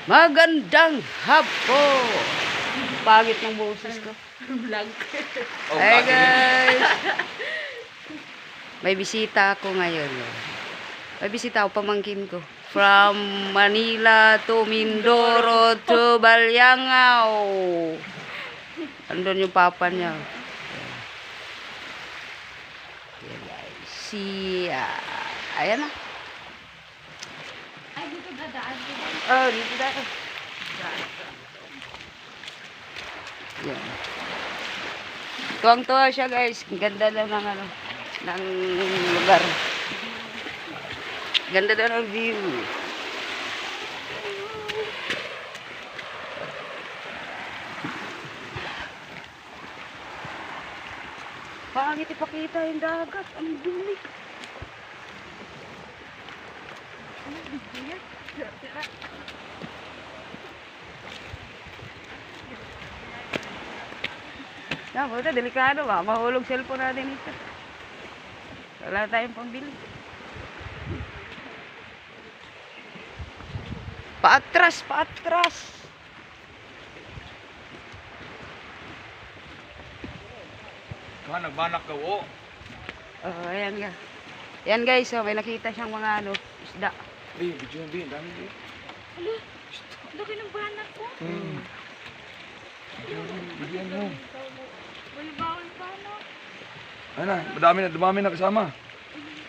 Magandang hapon. Pagit ng boses ko. Vlog. Hey guys. May bisita ako ngayon. May bisita ako, pamangkin ko. From Manila to Mindoro to Balyangao. Andun yung papa niya. Yan guys. Ayan na. Ay, dito dadaan. Oh, dito tayo. Yan. Tuwang-tuwa siya guys. Ang ganda daw ng ano, ng lugar. Ganda daw ng view. Pangit ipakita yung dagat. Ang dumi. Na, buta, delikado ba? Mahulog cellphone natin ito. Wala tayong pambili. Paatras, paatras. Nagbanak ka, oo. Oh, ayan nga. Ayan guys, oh, may nakita siyang mga ano, isda. Ay, video yung bin, dami bin. Alo, laki ng banak ko. Bigyan mo. Bawal banak. Ano na, dumami na kasama.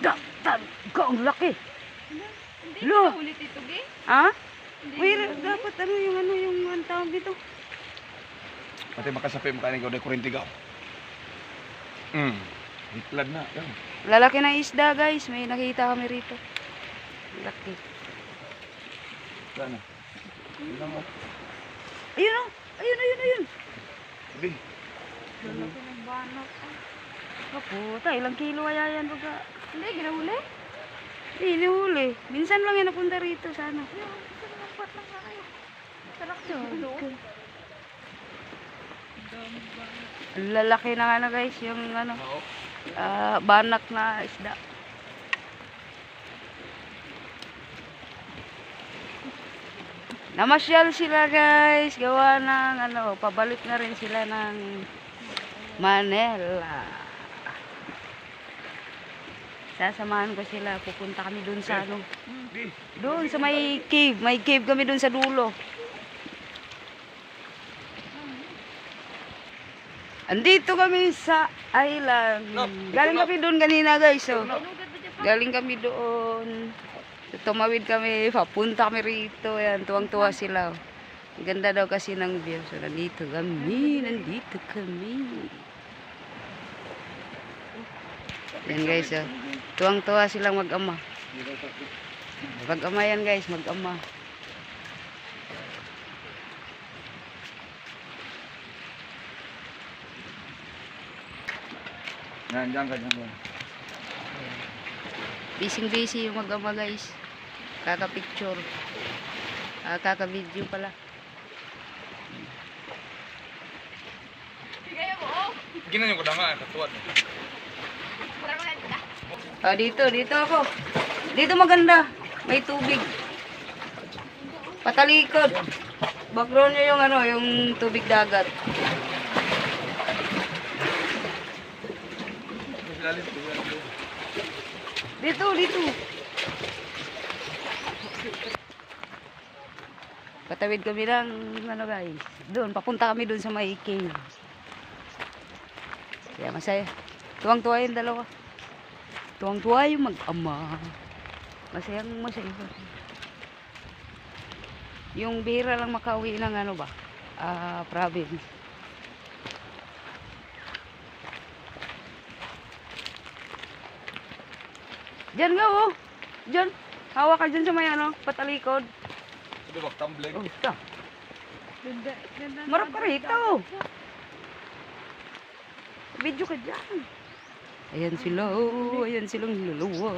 Ikaw, ang laki. Hindi Lo. na ulit ito, Ge. Ha? Hindi Wait, na ulit. dapat yung ang tawag dito. Pati makasapi mo kanin ko, dahil kurintigaw. Itlad na, yan. Lalaki ng isda guys, may nakita kami rito. Laki. Sana. Ilan mo? Ayun oh, ayun. Sabi. Laki ng banak ko. Kaputa, ilang kilo kaya yan baga? Hindi, ginahuli. Hindi huli. Minsan lang yan napunta rito sana. Sarap lang nga kayo. Sarap siya. Ang lalaki na ano guys, yung ano, Oo. banak na isda. Namasyal sila guys, gawa ng ano, pabalik na rin sila ng Manila. Sasamahan ko sila, pupunta kami dun sa ano, Di. doon sa may cave kami dun sa dulo. Andito kami sa island. Galing kami doon kanina guys. So, galing kami doon. Tumawid kami, papunta kami rito. Yan, tuwang-tuwa sila. Ang ganda daw kasi ng view. So, nandito kami. Yan guys, oh. Tuwang-tuwa silang mag-ama. Mag-ama yan guys, mag-ama. Yan, dyan ka, dyan ka. Busy yung mag-ama guys. Kaka-picture. Kaka-video pala. Kaya mo, oh. Ginan yung kudanga, katuwad. Parang maganda. Dito ako. Dito maganda. May tubig. Patalikod. Background niya yung ano, yung tubig dagat. Dito. Patawid kami ng ano guys. Doon, papunta kami doon sa may cave. Kaya masaya. Tuwang-tuwa yung dalawa. Tuwang-tuwa yung mag-ama. Masaya. Yung bihira lang makauwi ng ano ba? Province. Diyan nga oh. Diyan. Hawak ka dyan sa may ano, patalikod. Sabi bak, tumbling. Oh, ito. Ganda. Marap ka rito. Video ka dyan. Ayan sila oh. Ayan silang luluwa.